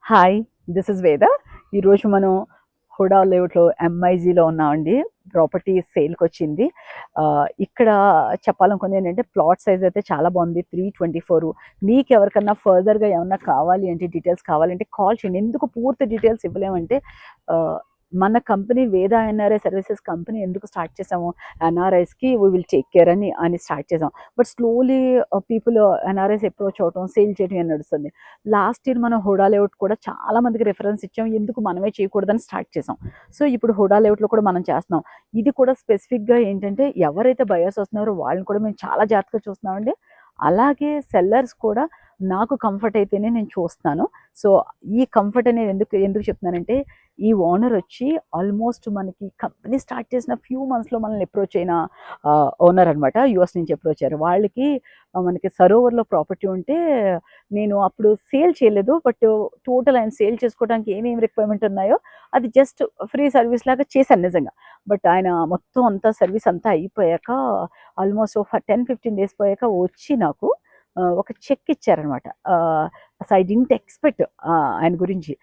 Hi, this is వేద. ఈరోజు మనం హుడా లేఅవుట్లో ఎంఐజీలో ఉన్నామండి. ప్రాపర్టీ సేల్కి వచ్చింది. ఇక్కడ చెప్పాలనుకుంది ఏంటంటే ప్లాట్ సైజ్ అయితే చాలా బాగుంది, 324. మీకు ఎవరికన్నా ఫర్దర్గా ఏమన్నా కావాలి అంటే డీటెయిల్స్ కావాలంటే కాల్ చేయండి. ఎందుకు పూర్తి డీటెయిల్స్ ఇవ్వలేమంటే మన కంపెనీ వేద ఎన్ఆర్ఐ సర్వీసెస్ కంపెనీ ఎందుకు స్టార్ట్ చేసాము, ఎన్ఆర్ఐస్కి వీ విల్ టేక్ కేర్ అని స్టార్ట్ చేసాం. But slowly people NRIs approach అవటం, సేల్ చేయడం అని నడుస్తుంది. లాస్ట్ ఇయర్ మనం హుడా లేఅవుట్ కూడా చాలా మందికి రిఫరెన్స్ ఇచ్చాం, ఎందుకు మనమే చేయకూడదని స్టార్ట్ చేసాం. సో ఇప్పుడు హుడా లేఅవుట్లో కూడా మనం చేస్తున్నాం. ఇది కూడా స్పెసిఫిక్గా ఏంటంటే ఎవరైతే బయర్స్ వస్తున్నారో వాళ్ళని కూడా మేము చాలా జాగ్రత్తగా చూస్తున్నామండి. అలాగే సెల్లర్స్ కూడా నాకు కంఫర్ట్ అయితేనే నేను చూస్తాను. సో ఈ కంఫర్ట్ అనేది ఎందుకు ఎందుకు చెప్తున్నానంటే ఈ ఓనర్ వచ్చి ఆల్మోస్ట్ మనకి కంపెనీ స్టార్ట్ చేసిన ఫ్యూ మంత్స్లో మనల్ని అప్రోచ్ అయిన ఓనర్ అనమాట. యూఎస్ నుంచి అప్రోచ్ అయ్యారు. వాళ్ళకి మనకి సరోవర్లో ప్రాపర్టీ ఉంటే నేను అప్పుడు సేల్ చేయలేదు, బట్ టోటల్ ఆయన సేల్ చేసుకోవడానికి ఏమేమి రిక్వైర్మెంట్ ఉన్నాయో అది జస్ట్ ఫ్రీ సర్వీస్ లాగా చేశాను నిజంగా. బట్ ఆయన మొత్తం అంతా సర్వీస్ అంతా అయిపోయాక ఆల్మోస్ట్ ఒక 10-15 డేస్ పోయాక వచ్చి నాకు ఒక చెక్ ఇచ్చారనమాట. సో ఐ డింట్ ఎక్స్పెక్ట్ ఆయన గురించి.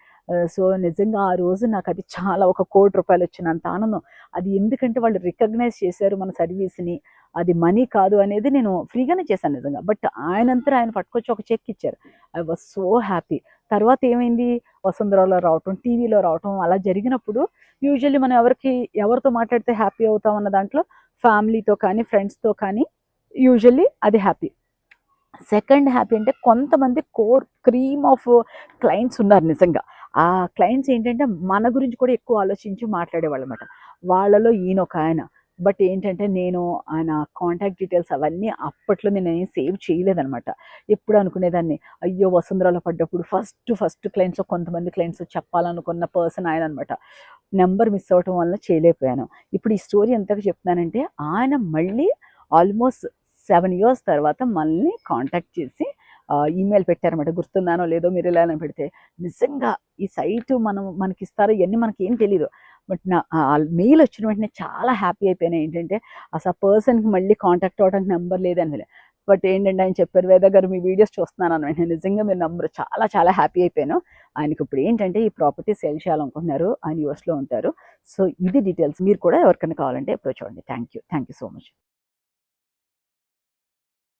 సో నిజంగా ఆ రోజు నాకు అది చాలా, ఒక ₹1,00,00,000 వచ్చినంత ఆనందం. అది ఎందుకంటే వాళ్ళు రికగ్నైజ్ చేశారు మన సర్వీస్ని. అది మనీ కాదు అనేది నేను ఫ్రీగానే చేశాను నిజంగా. బట్ ఆయనంతా ఆయన పట్టుకొచ్చి ఒక చెక్ ఇచ్చారు. I was so happy. తర్వాత ఏమైంది, వసుంధరలో రావటం, టీవీలో రావటం అలా జరిగినప్పుడు యూజువల్లీ మనం ఎవరితో మాట్లాడితే హ్యాపీ అవుతాం అన్న దాంట్లో ఫ్యామిలీతో కానీ ఫ్రెండ్స్తో కానీ యూజువల్లీ అది హ్యాపీ. సెకండ్ హ్యాపీ అంటే కొంతమంది క్రీమ్ ఆఫ్ క్లయింట్స్ ఉన్నారు నిజంగా. ఆ క్లయింట్స్ ఏంటంటే మన గురించి కూడా ఎక్కువ ఆలోచించి మాట్లాడేవాళ్ళు అనమాట. వాళ్ళలో ఈయన ఒక ఆయన. బట్ ఏంటంటే నేను ఆయన కాంటాక్ట్ డీటెయిల్స్ అవన్నీ అప్పట్లో నేను ఏం సేవ్ చేయలేదనమాట. ఎప్పుడు అనుకునేదాన్ని, అయ్యో వసుంధరలో పడ్డప్పుడు ఫస్ట్ క్లయింట్స్, కొంతమంది క్లయింట్స్ చెప్పాలనుకున్న పర్సన్ ఆయన అనమాట. నెంబర్ మిస్ అవ్వటం వల్ల చేయలేకపోయాను. ఇప్పుడు ఈ స్టోరీ ఎంతగా చెప్తున్నానంటే ఆయన మళ్ళీ ఆల్మోస్ట్ 7 years తర్వాత మనల్ని కాంటాక్ట్ చేసి ఈమెయిల్ పెట్టారన్నమాట. గుర్తున్నానో లేదో మీరు ఇలా పెడితే, నిజంగా ఈ సైట్ మనకి ఇస్తారో ఇవన్నీ మనకేం తెలీదు. బట్ నా మెయిల్ వచ్చిన వెంటనే చాలా హ్యాపీ అయిపోయినా. ఏంటంటే అసలు ఆ పర్సన్కి మళ్ళీ కాంటాక్ట్ అవ్వడానికి నెంబర్ లేదని. బట్ ఏంటంటే ఆయన చెప్పారు, వేద గారు మీ వీడియోస్ చూస్తున్నాను అని వెంటనే నిజంగా మీరు నంబర్, చాలా చాలా హ్యాపీ అయిపోయాను. ఆయనకి ఇప్పుడు ఏంటంటే ఈ ప్రాపర్టీ సేల్ చేయాలనుకుంటున్నారు, ఆయన యూఎస్లో ఉంటారు. సో ఇది డీటెయిల్స్. మీరు కూడా ఎవరికైనా కావాలంటే అప్రోచ్ అవ్వండి. Thank you so much.